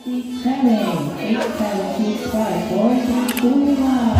6, 7, 8, 7, 6, 5, 4, 3, 2, 1.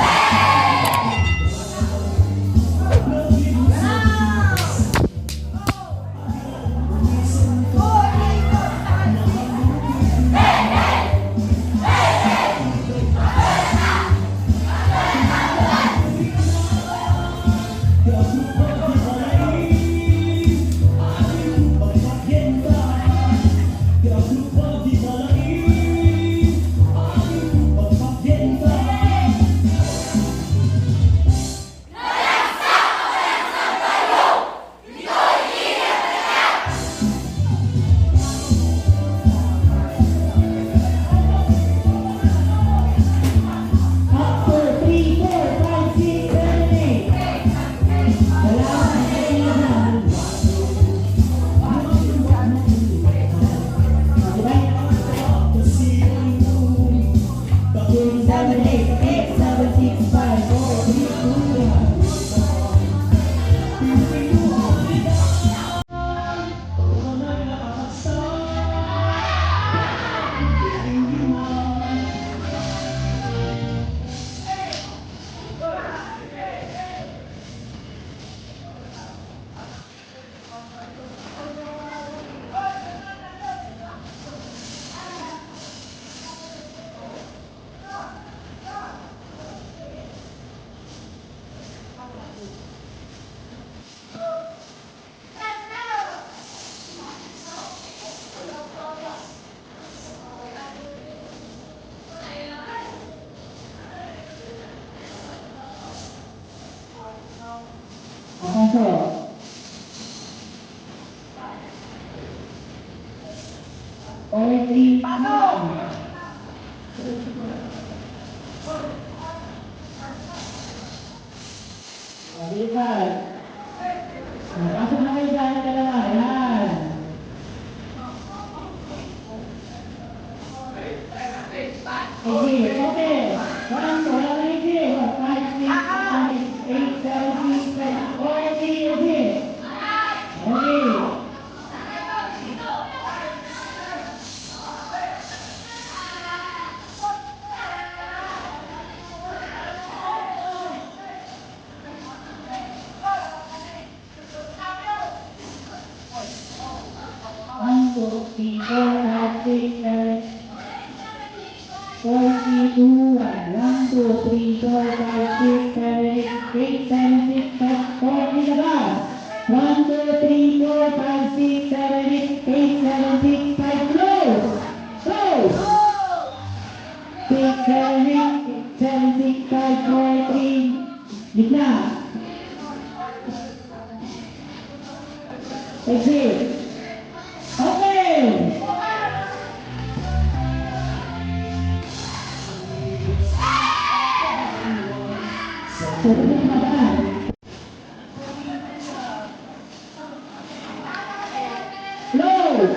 Pasok. Only pasok. Lipat. Pasok na kayo dyan, dalawa. Yan. Okay, okay. Wala na exit. 5, 6, 8, 7, 6, 5, 4, 3, exit. Okay. One, two, three, four, five, six, seven, 42, 1, 2, 3, 4, 5, 6, 7, 8, 7, 6, 5, 4, ilabas. 1, 2, 3, 4, 5, 6, 7, 8, 7, 6, 5, close. Close. 6, 7, 8, 7, 6, 5, 4, 3, gitna. Exit. Okay. Susunod na ba? Close.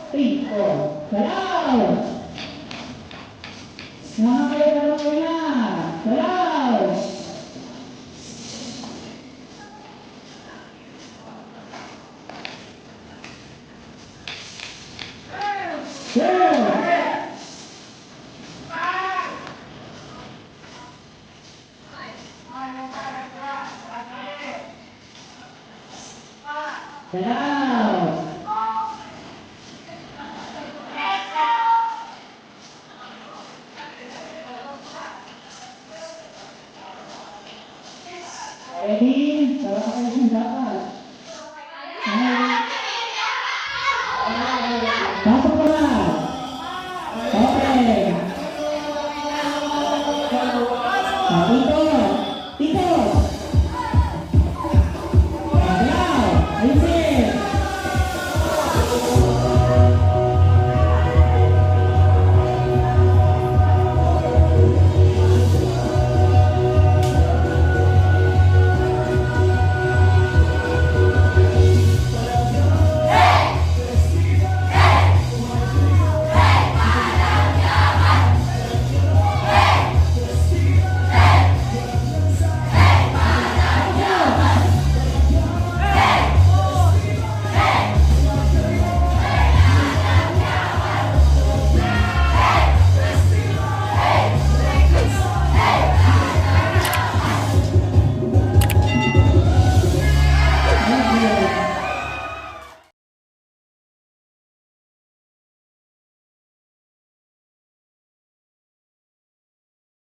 Pinto. Salaw! Mga kayo na. Salaw! Salaw! kayo yung dapat. Pasok ko na. Okay. Dito.